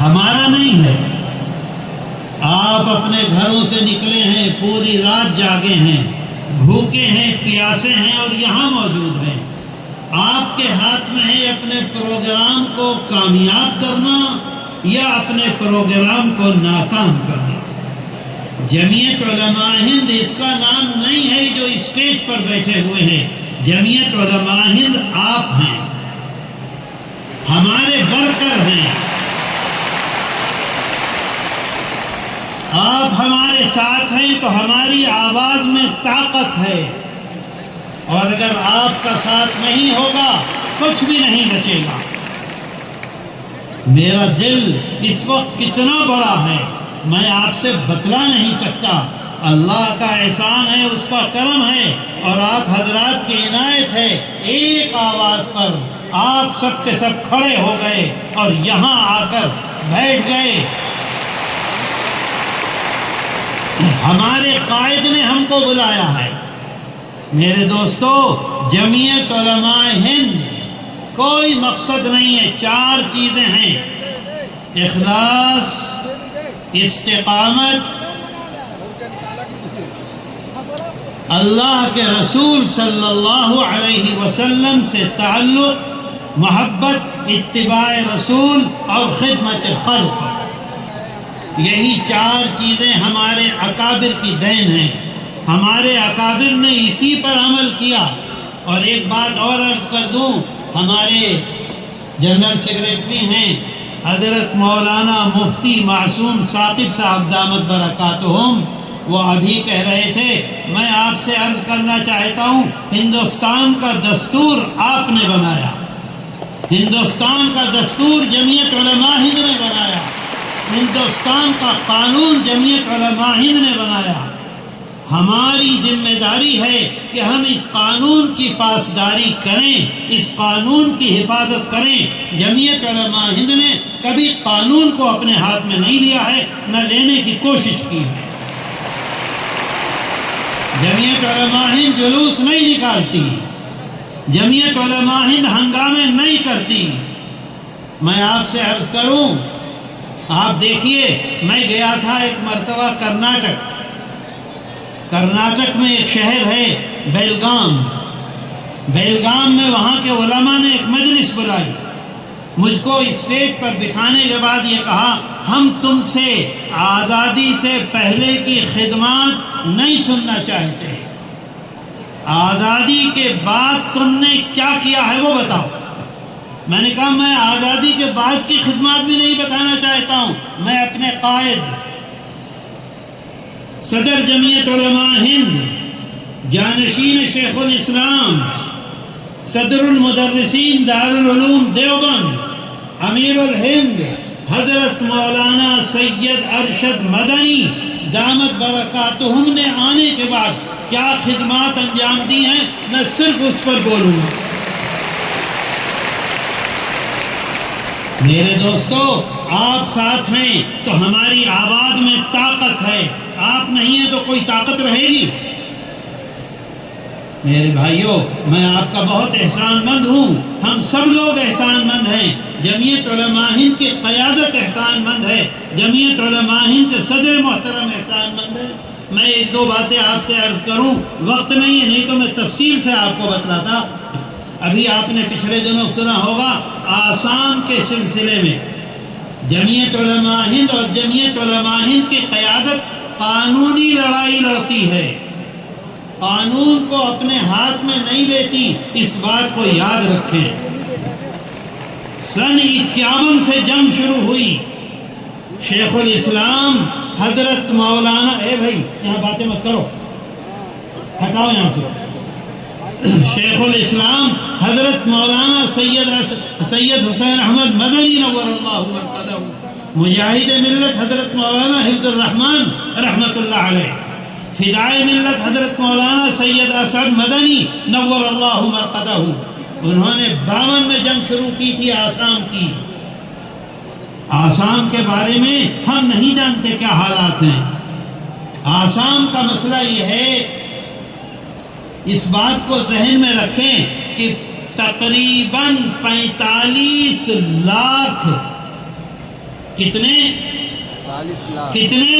ہمارا نہیں ہے۔ آپ اپنے گھروں سے نکلے ہیں، پوری رات جاگے ہیں، بھوکے ہیں، پیاسے ہیں اور یہاں موجود ہیں۔ آپ کے ہاتھ میں ہے اپنے پروگرام کو کامیاب کرنا یا اپنے پروگرام کو ناکام کرنا۔ جمعیت علماء ہند اس کا نام نہیں ہے جو اسٹیج پر بیٹھے ہوئے ہیں۔ جمعیت علماء ہند آپ ہیں، ہمارے ورکر ہیں۔ آپ ہمارے ساتھ ہیں تو ہماری آواز میں طاقت ہے، اور اگر آپ کا ساتھ نہیں ہوگا کچھ بھی نہیں بچے گا۔ میرا دل اس وقت کتنا بڑا ہے میں آپ سے بتلا نہیں سکتا۔ اللہ کا احسان ہے، اس کا کرم ہے، اور آپ حضرات کی عنایت ہے۔ ایک آواز پر آپ سب کے سب کھڑے ہو گئے اور یہاں آ کر بیٹھ گئے۔ ہمارے قائد نے ہم کو بلایا ہے۔ میرے دوستو، جمعیت علماء ہند کوئی مقصد نہیں ہے، 4 چیزیں ہیں: اخلاص، استقامت، اللہ کے رسول صلی اللہ علیہ وسلم سے تعلق، محبت، اتباع رسول اور خدمت خلق۔ یہی 4 چیزیں ہمارے اکابر کی دین ہیں۔ ہمارے اکابر نے اسی پر عمل کیا۔ اور ایک بات اور عرض کر دوں، ہمارے جنرل سیکریٹری ہیں حضرت مولانا مفتی معصوم ثاقب صاحب دامت برکاتہم، وہ ابھی کہہ رہے تھے، میں آپ سے عرض کرنا چاہتا ہوں، ہندوستان کا دستور آپ نے بنایا، ہندوستان کا دستور جمعیت علماء ہند نے بنایا، ہندوستان کا قانون جمعیت علماء ہند نے بنایا۔ ہماری ذمہ داری ہے کہ ہم اس قانون کی پاسداری کریں، اس قانون کی حفاظت کریں۔ جمعیت علماء ہند نے کبھی قانون کو اپنے ہاتھ میں نہیں لیا ہے، نہ لینے کی کوشش کی ہے۔ جمعیت علماء ہند جلوس نہیں نکالتی، جمعیت علماء ہند ہنگامے نہیں کرتی۔ میں آپ سے عرض کروں، آپ دیکھیے، میں گیا تھا ایک مرتبہ کرناٹک میں ایک شہر ہے بیلگام میں، وہاں کے علماء نے ایک مجلس بلائی۔ مجھ کو اسٹیج پر بٹھانے کے بعد یہ کہا، ہم تم سے آزادی سے پہلے کی خدمات نہیں سننا چاہتے، آزادی کے بعد تم نے کیا کیا ہے وہ بتاؤ۔ میں نے کہا، میں آزادی کے بعد کی خدمات بھی نہیں بتانا چاہتا ہوں، میں اپنے قائد صدر جمعیت علماء ہند، جانشین شیخ الاسلام، صدر المدرسین دارالعلوم دیوبند، امیر الہند حضرت مولانا سید ارشد مدنی دامت برکاتہم نے آنے کے بعد کیا خدمات انجام دی ہیں، میں صرف اس پر بولوں گا۔ میرے دوستو، آپ ساتھ ہیں تو ہماری آواز میں طاقت ہے، آپ نہیں ہیں تو کوئی طاقت رہے گی؟ میرے بھائیوں، میں آپ کا بہت احسان مند ہوں، ہم سب لوگ احسان مند ہیں۔ جمعیت علماء ہند کی قیادت احسان مند ہے، جمعیت علماء ہند کے صدر محترم احسان مند ہے۔ میں 1-2 باتیں آپ سے عرض کروں، وقت نہیں ہے، نہیں تو میں تفصیل سے آپ کو بتلاتا۔ ابھی آپ نے پچھلے دنوں سنا ہوگا، آسام کے سلسلے میں جمعیت علماء ہند اور جمعیت علماء ہند کی قیادت قانونی لڑائی لڑتی ہے، قانون کو اپنے ہاتھ میں نہیں لیتی، اس بات کو یاد رکھیں۔ سن 51 سے جنگ شروع ہوئی، شیخ الاسلام حضرت مولانا، بھائی یہاں باتیں مت کرو، ہٹاؤ یہاں سے۔ شیخ الاسلام حضرت مولانا سید حسین احمد مدنی نور اللہ مرقدہ، مجاہد ملت حضرت مولانا حفظ الرحمن رحمت اللہ علیہ، فدائے ملت حضرت مولانا سید اسعد مدنی نور اللہ مرقدہ، انہوں نے 52 میں جنگ شروع کی تھی آسام کی۔ آسام کے بارے میں ہم نہیں جانتے کیا حالات ہیں۔ آسام کا مسئلہ یہ ہے، اس بات کو ذہن میں رکھیں کہ تقریباً 45 لاکھ کتنے 45 لاکھ کتنے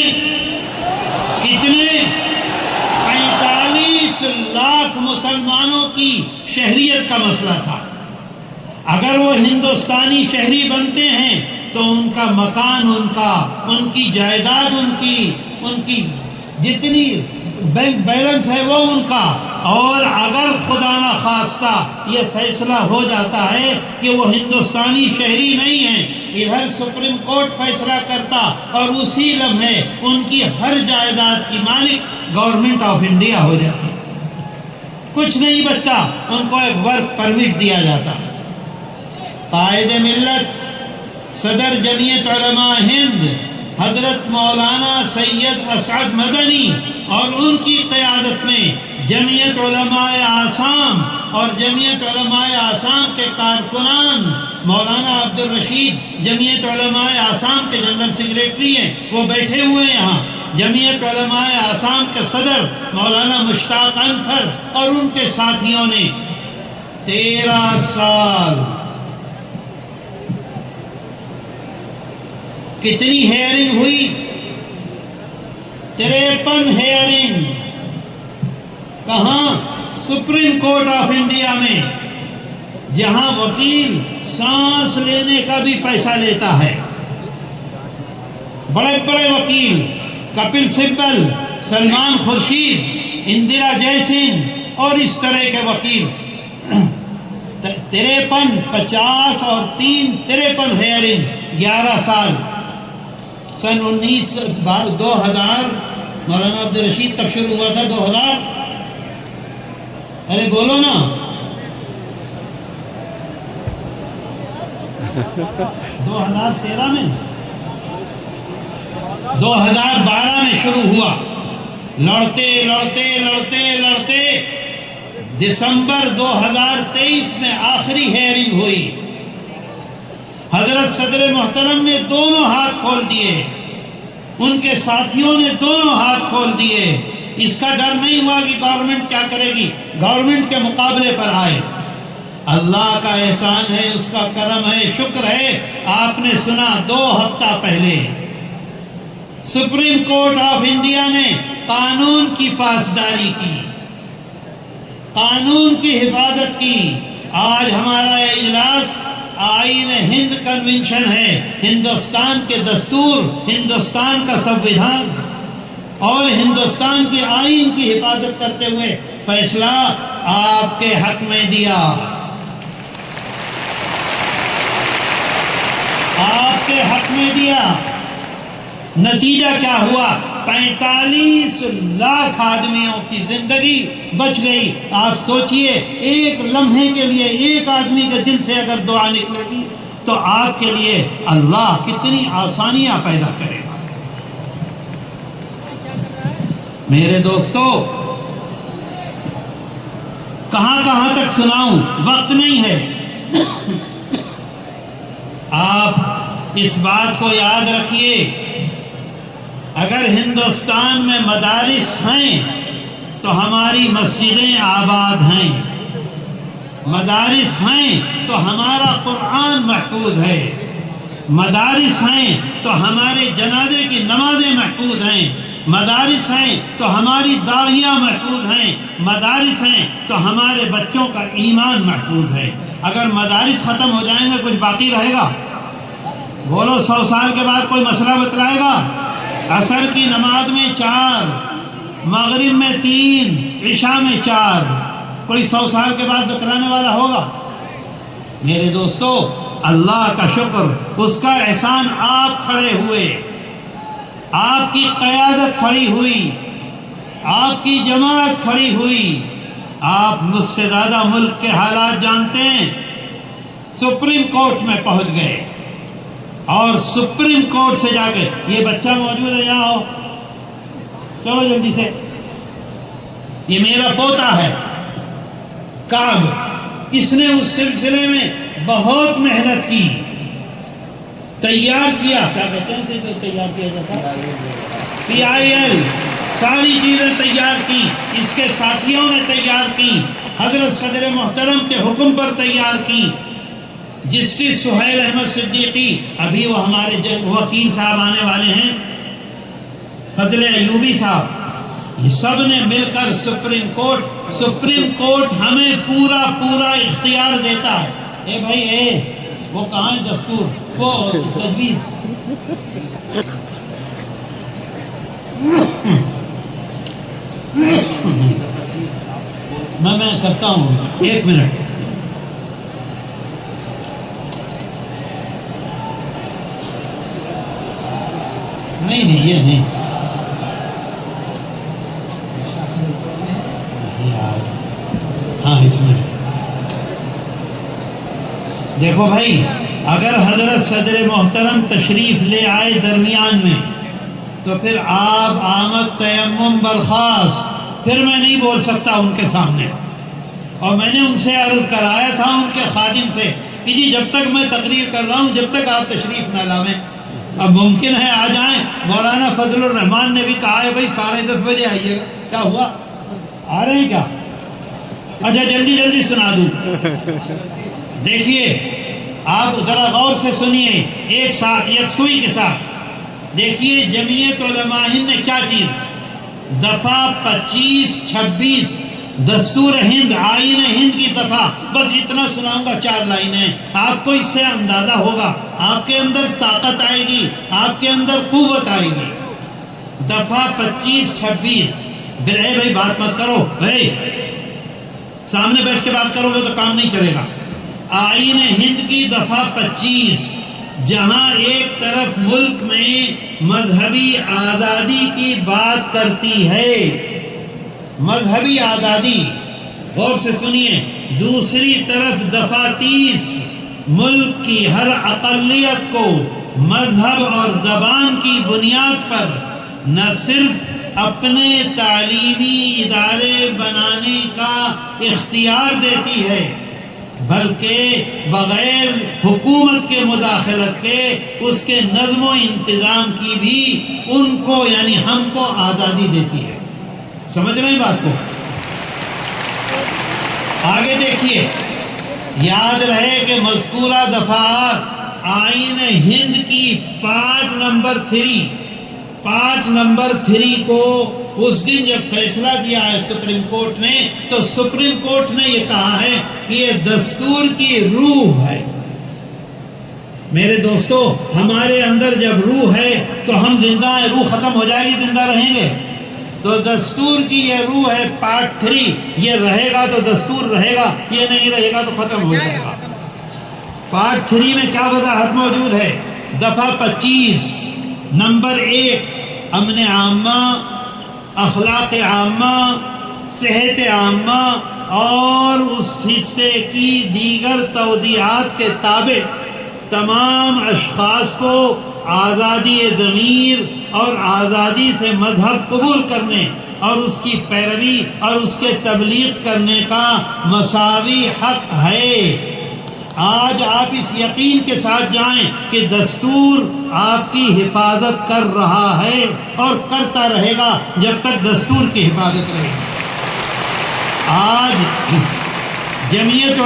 45 لاکھ مسلمانوں کی شہریت کا مسئلہ تھا۔ اگر وہ ہندوستانی شہری بنتے ہیں تو ان کا مکان ان کی جائیداد ان کی جتنی بینک بیلنس ہے وہ ان کا، اور اگر خدا نہ خواستہ یہ فیصلہ ہو جاتا ہے کہ وہ ہندوستانی شہری نہیں ہیں، ادھر سپریم کورٹ فیصلہ کرتا اور اسی لمحے ان کی ہر جائیداد کی مالک گورنمنٹ آف انڈیا ہو جاتی، کچھ نہیں بچتا، ان کو ایک ورک پرمٹ دیا جاتا۔ قائد ملت صدر جمعیت علماء ہند حضرت مولانا سید اسعد مدنی اور ان کی قیادت میں جمعیت علماء آسام اور جمعیت علماء آسام کے کارکنان، مولانا عبد الرشید جمعیت علماء آسام کے جنرل سیکریٹری ہیں، وہ بیٹھے ہوئے ہیں یہاں، جمعیت علماء آسام کے صدر مولانا مشتاق انفر اور ان کے ساتھیوں نے 13 سال کتنی ہیئرنگ ہوئی؟ 53 ہیئرنگ۔ کہاں؟ سپریم کورٹ آف انڈیا میں، جہاں وکیل سانس لینے کا بھی پیسہ لیتا ہے۔ بڑے بڑے وکیل کپل سبل، سلمان خورشید، اندرا جے سنگھ اور اس طرح کے وکیل 53 50 اور 53 ہیئرنگ 11 سال۔ سن 2000 مولانا عبد الرشید کب شروع ہوا تھا؟ 2000، ارے بولو نا، 2013 میں، 2012 میں شروع ہوا، لڑتے لڑتے لڑتے لڑتے دسمبر 2023 میں آخری ہیئرنگ ہوئی۔ حضرت صدر محترم نے دونوں ہاتھ کھول دیے، ان کے ساتھیوں نے دونوں ہاتھ کھول دیے۔ اس کا ڈر نہیں ہوا کہ گورنمنٹ کیا کرے گی، گورنمنٹ کے مقابلے پر آئے۔ اللہ کا احسان ہے، اس کا کرم ہے، شکر ہے۔ آپ نے سنا 2 ہفتہ پہلے سپریم کورٹ آف انڈیا نے قانون کی پاسداری کی، قانون کی حفاظت کی۔ آج ہمارا اجلاس آئین ہند کنونشن ہے، ہندوستان کے دستور، ہندوستان کا سنویدھان اور ہندوستان کے آئین کی حفاظت کرتے ہوئے فیصلہ آپ کے حق میں دیا۔ آپ کے حق میں دیا۔ نتیجہ کیا ہوا؟ 45 لاکھ آدمیوں کی زندگی بچ گئی۔ آپ سوچئے، ایک لمحے کے لیے ایک آدمی کے دل سے اگر دعا نکلے گی تو آپ کے لیے اللہ کتنی آسانیاں پیدا کرے گا۔ میرے دوستو، کہاں تک سناؤں، وقت نہیں ہے۔ آپ اس بات کو یاد رکھیے، اگر ہندوستان میں مدارس ہیں تو ہماری مسجدیں آباد ہیں، مدارس ہیں تو ہمارا قرآن محفوظ ہے، مدارس ہیں تو ہمارے جنازے کی نمازیں محفوظ ہیں، مدارس ہیں تو ہماری داڑھیاں محفوظ ہیں، مدارس ہیں تو ہمارے بچوں کا ایمان محفوظ ہے۔ اگر مدارس ختم ہو جائیں گے کچھ باقی رہے گا؟ بولو، 100 سال کے بعد کوئی مسئلہ بتلائے گا؟ عصر کی نماز میں 4، مغرب میں 3، عشاء میں 4، کوئی 100 سال کے بعد بتلانے والا ہوگا؟ میرے دوستو، اللہ کا شکر، اس کا احسان، آپ کھڑے ہوئے، آپ کی قیادت کھڑی ہوئی، آپ کی جماعت کھڑی ہوئی۔ آپ مجھ سے زیادہ ملک کے حالات جانتے ہیں۔ سپریم کورٹ میں پہنچ گئے اور سپریم کورٹ سے جا کے، یہ بچہ موجود ہے، یہاں ہو، چلو جلدی سے، یہ میرا پوتا ہے کعب، اس نے اس سلسلے میں بہت محنت کی، تیار کیا، کیا کہتے ہیں اسے تیار کیا جاتا، PIL، ساری چیزیں تیار کی، اس کے ساتھیوں نے تیار کی، حضرت صدر محترم کے حکم پر تیار کی۔ جسٹس سہیل احمد صدیقی، ابھی وہ ہمارے وکیل صاحب آنے والے ہیں، فضل ایوبی صاحب، یہ سب نے مل کر سپریم کورٹ ہمیں پورا اختیار دیتا ہے. اے بھائی اے وہ کہاں ہے دستور، وہ تجویز؟ میں کرتا ہوں، 1 منٹ. نہیں یہ نہیں، ہاں اس میں دیکھو بھائی، اگر حضرت صدر محترم تشریف لے آئے درمیان میں تو پھر آپ آمد تیمم برخاست، پھر میں نہیں بول سکتا ان کے سامنے. اور میں نے ان سے عرض کرایا تھا ان کے خادم سے کہ جی جب تک میں تقریر کر رہا ہوں جب تک آپ تشریف نہ لاویں. اب ممکن ہے آ جائیں. مولانا فضل الرحمان نے بھی کہا ہے بھائی 10:30 بجے آئیے گا. کیا ہوا، آ رہے ہیں کیا؟ اچھا جلدی سنا دوں. دیکھیے آپ ذرا غور سے سنیے، ایک ساتھ یکسوئی کے ساتھ دیکھیے. جمعیت علماء ہند نے کیا چیز، دفعہ 25 26 دستور ہند، آئین ہند کی دفعہ، بس اتنا سناؤں گا، 4 لائنیں. آپ کو اس سے اندازہ ہوگا، آپ کے اندر طاقت آئے گی، آپ کے اندر قوت آئے گی. دفعہ 25 26. اے بھائی بات مت کرو بھائی، سامنے بیٹھ کے بات کرو گے تو کام نہیں چلے گا. آئین ہند کی دفعہ 25، جہاں ایک طرف ملک میں مذہبی آزادی کی بات کرتی ہے، مذہبی آزادی، غور سے سنیے. دوسری طرف دفعہ 30، ملک کی ہر اقلیت کو مذہب اور زبان کی بنیاد پر نہ صرف اپنے تعلیمی ادارے بنانے کا اختیار دیتی ہے بلکہ بغیر حکومت کے مداخلت کے اس کے نظم و انتظام کی بھی ان کو یعنی ہم کو آزادی دیتی ہے. سمجھ رہے ہیں بات کو؟ آگے دیکھیے، یاد رہے کہ مذکورہ دفعات آئین ہند کی پارٹ نمبر 3 کو اس دن جب فیصلہ دیا ہے سپریم کورٹ نے، تو سپریم کورٹ نے یہ کہا ہے کہ یہ دستور کی روح ہے. میرے دوستو، ہمارے اندر جب روح ہے تو ہم زندہ ہیں. روح ختم ہو جائے گی، زندہ رہیں گے؟ تو دستور کی یہ روح ہے پارٹ 3، یہ رہے گا تو دستور رہے گا، یہ نہیں رہے گا تو ختم ہو جائے گا. پارٹ 3 میں کیا وضاحت موجود ہے؟ دفعہ 25 نمبر 1، امن عامہ، اخلاق عامہ، صحت عامہ اور اس حصے کی دیگر توضیحات کے تابع تمام اشخاص کو آزادی ضمیر اور آزادی سے مذہب قبول کرنے اور اس کی پیروی اور اس کے تبلیغ کرنے کا مساوی حق ہے. آج آپ اس یقین کے ساتھ جائیں کہ دستور آپ کی حفاظت کر رہا ہے اور کرتا رہے گا جب تک دستور کی حفاظت رہے گی. آج جمعیت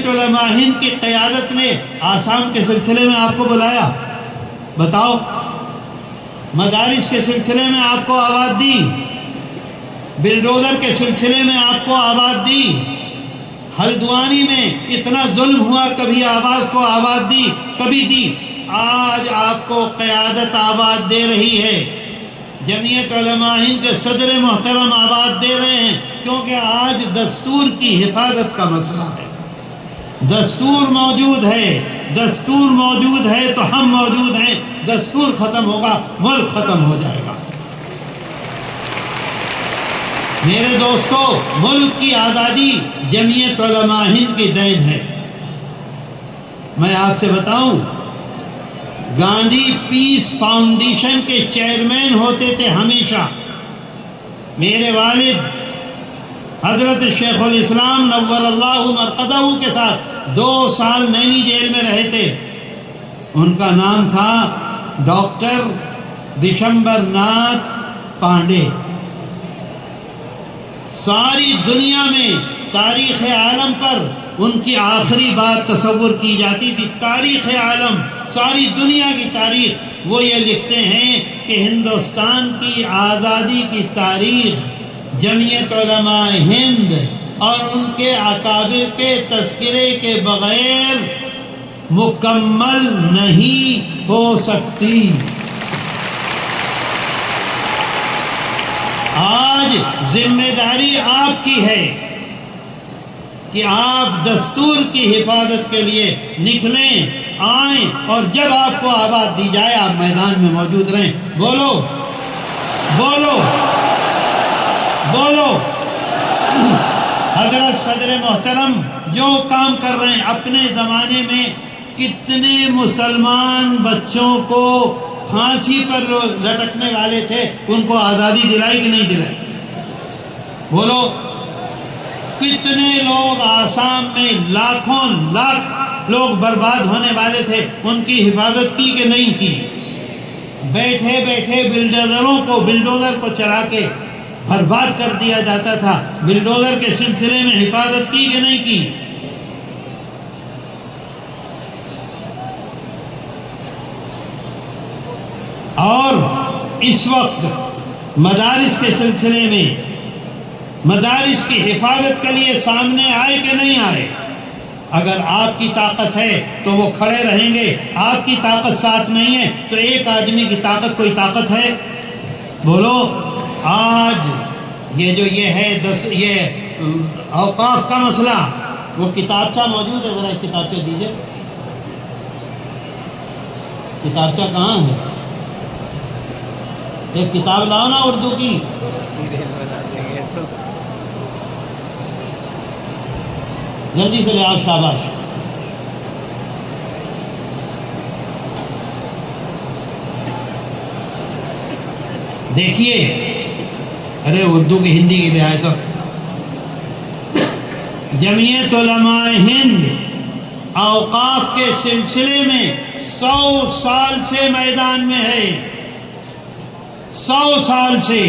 علماء ہند کی قیادت نے آسام کے سلسلے میں آپ کو بلایا، بتاؤ. مدارس کے سلسلے میں آپ کو آواز دی، بلڈوزر کے سلسلے میں آپ کو آواز دی. ہلدوانی میں اتنا ظلم ہوا، کبھی آواز کو آواز دی، کبھی دی. آج آپ کو قیادت آواز دے رہی ہے. جمعیت علماء ہند کے صدر محترم آواز دے رہے ہیں، کیونکہ آج دستور کی حفاظت کا مسئلہ ہے. دستور موجود ہے تو ہم موجود ہیں. دستور ختم ہوگا، ملک ختم ہو جائے گا. میرے دوستو، ملک کی آزادی جمعیت علماء ہند کی دین ہے. میں آپ سے بتاؤں، گاندھی پیس فاؤنڈیشن کے چیئرمین ہوتے تھے ہمیشہ. میرے والد حضرت شیخ الاسلام نور اللہ مرقدہ کے ساتھ 2 سال نینی جیل میں رہے تھے. ان کا نام تھا ڈاکٹر وشمبر ناتھ پانڈے. ساری دنیا میں تاریخ عالم پر ان کی آخری بات تصور کی جاتی تھی۔ تاریخ عالم، ساری دنیا کی تاریخ، وہ یہ لکھتے ہیں کہ ہندوستان کی آزادی کی تاریخ جمعیت علماء ہند اور ان کے اکابر کے تذکرے کے بغیر مکمل نہیں ہو سکتی۔ آج ذمہ داری آپ کی ہے کہ آپ دستور کی حفاظت کے لیے نکلیں، آئیں، اور جب آپ کو آواز دی جائے آپ میدان میں موجود رہیں۔ بولو بولو بولو۔ حضرت صدر محترم جو کام کر رہے ہیں، اپنے زمانے میں کتنے مسلمان بچوں کو پھانسی پر لٹکنے والے تھے، ان کو آزادی دلائی کہ نہیں دلائی؟ بولو۔ کتنے لوگ آسام میں لاکھوں لاکھ لوگ برباد ہونے والے تھے، ان کی حفاظت کی کہ نہیں کی؟ بیٹھے بیٹھے بلڈوزر کو چلا کے برباد کر دیا جاتا تھا، بلڈوزر کے سلسلے میں حفاظت کی کہ نہیں کی؟ اور اس وقت مدارس کے سلسلے میں مدارس کی حفاظت کے لیے سامنے آئے کہ نہیں آئے؟ اگر آپ کی طاقت ہے تو وہ کھڑے رہیں گے، آپ کی طاقت ساتھ نہیں ہے تو ایک آدمی کی طاقت کوئی طاقت ہے؟ بولو۔ آج یہ ہے اوقاف کا مسئلہ، وہ کتابچہ موجود ہے، ذرا ایک کتابچہ دیجئے۔ کتابچہ کہاں ہے؟ ایک کتاب لاؤ نا اردو کی۔ جلدی سے لے آؤ، شاباش۔ دیکھیے، ارے اردو کی ہندی کی لحاظ جمعیت علماء ہند اوقاف کے سلسلے میں 100 سال سے میدان میں ہے، 100 سال سے،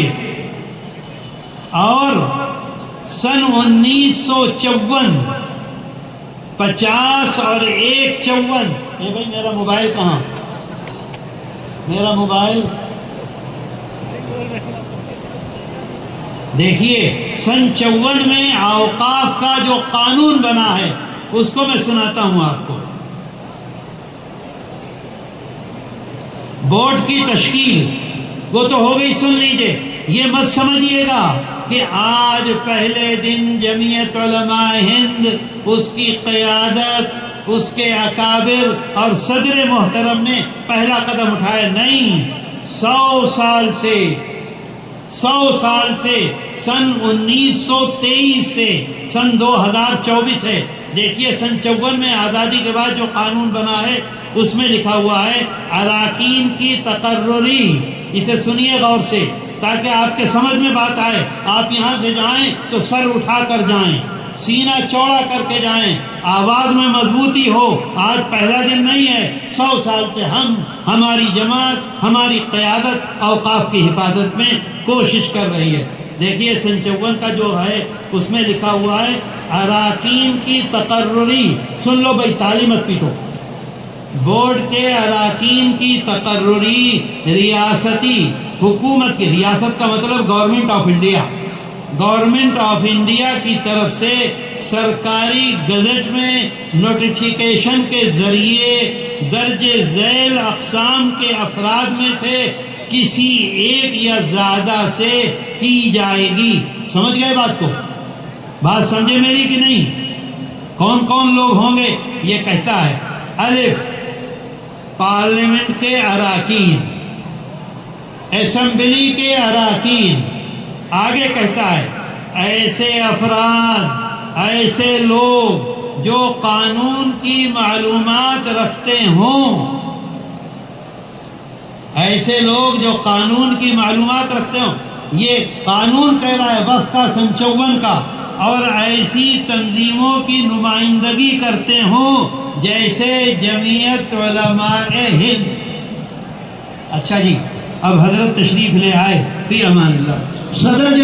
اور سن 1954 50 اور 1 54۔ اے بھائی میرا موبائل کہاں؟ میرا موبائل دیکھیے، سن 54 میں اوقاف کا جو قانون بنا ہے اس کو میں سناتا ہوں آپ کو۔ بورڈ کی تشکیل وہ تو ہو گئی، سن لیجئے۔ یہ مت سمجھیے گا کہ آج پہلے دن جمعیت علماء ہند، اس کی قیادت، اس کے اکابر اور صدر محترم نے پہلا قدم اٹھایا، نہیں۔ 100 سال سے سن 1923 سے سن 2024 ہے۔ دیکھیے، سن 54 میں آزادی کے بعد جو قانون بنا ہے اس میں لکھا ہوا ہے اراکین کی تقرری۔ اسے سنیے غور سے تاکہ آپ کے سمجھ میں بات آئے۔ آپ یہاں سے جائیں تو سر اٹھا کر جائیں، سینہ چوڑا کر کے جائیں، آواز میں مضبوطی ہو۔ آج پہلا دن نہیں ہے، 100 سال سے ہماری جماعت، ہماری قیادت اوقاف کی حفاظت میں کوشش کر رہی ہے۔ دیکھیے، سن 54 کا جو ہے اس میں لکھا ہوا ہے اراکین کی تقرری۔ سن لو بھائی، تالی مت پیٹو۔ بورڈ کے اراکین کی تقرری ریاستی حکومت کی، ریاست کا مطلب government of India, government of India کی طرف سے سرکاری گزٹ میں نوٹیفیکیشن کے ذریعے درج ذیل اقسام کے افراد میں سے کسی ایک یا زیادہ سے کی جائے گی۔ سمجھ گئے بات کو؟ بات سمجھے میری کہ نہیں؟ کون کون لوگ ہوں گے؟ یہ کہتا ہے الف، پارلیمنٹ کے اراکین، اسمبلی کے اراکین۔ آگے کہتا ہے ایسے افراد، ایسے لوگ جو قانون کی معلومات رکھتے ہوں، ایسے لوگ جو قانون کی معلومات رکھتے ہوں۔ یہ قانون کہہ رہا ہے وفد کا سن 54 کا، اور ایسی تنظیموں کی نمائندگی کرتے ہوں جیسے جمعیت علماء ہند۔ اچھا جی، اب حضرت تشریف لے آئے، فی امان اللہ۔ صدر